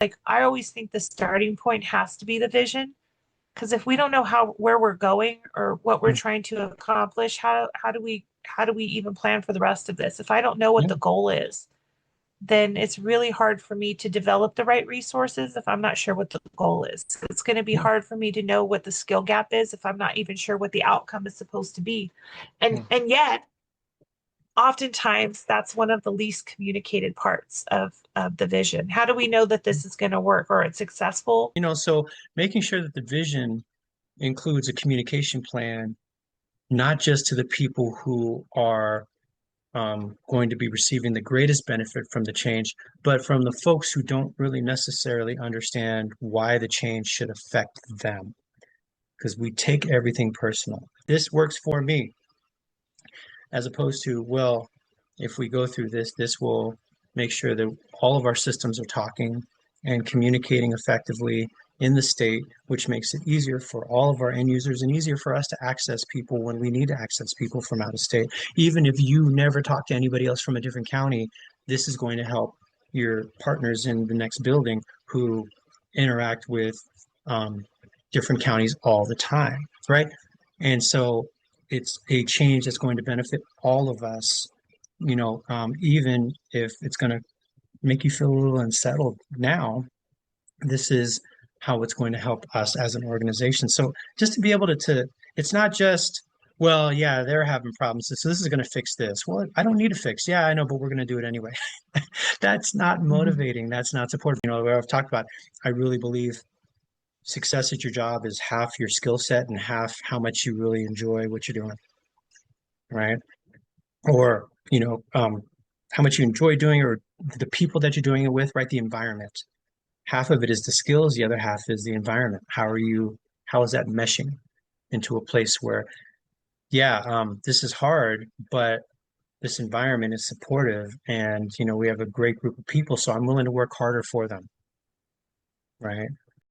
like I always think the starting point has to be the vision. Because if we don't know where we're going or what we're Mm. trying to accomplish, how do we even plan for the rest of this? If I don't know what Yeah. the goal is, then it's really hard for me to develop the right resources if I'm not sure what the goal is. It's going to be Yeah. hard for me to know what the skill gap is if I'm not even sure what the outcome is supposed to be. And Yeah. and yet, oftentimes that's one of the least communicated parts of the vision. How do we know that this is going to work or it's successful? So making sure that the vision includes a communication plan, not just to the people who are going to be receiving the greatest benefit from the change, but from the folks who don't really necessarily understand why the change should affect them, because we take everything personal. This works for me, as opposed to, well, if we go through this, this will make sure that all of our systems are talking and communicating effectively in the state, which makes it easier for all of our end users and easier for us to access people when we need to access people from out of state. Even if you never talk to anybody else from a different county, this is going to help your partners in the next building who interact with um, different counties all the time, right? And so it's a change that's going to benefit all of us, even if it's going to make you feel a little unsettled now, this is how it's going to help us as an organization. So just to be able to it's not just, well, yeah, they're having problems, so this is going to fix this. Well, I don't need to fix. Yeah, I know, but we're going to do it anyway. That's not Mhm. motivating. That's not supportive. Where I've talked about, I really believe success at your job is half your skill set and half how much you really enjoy what you're doing, right? Or how much you enjoy doing, or the people that you're doing it with, right? The environment. Half of it is the skills, the other half is the environment. How is that meshing into a place where, yeah, this is hard, but this environment is supportive, and we have a great group of people, so I'm willing to work harder for them, right?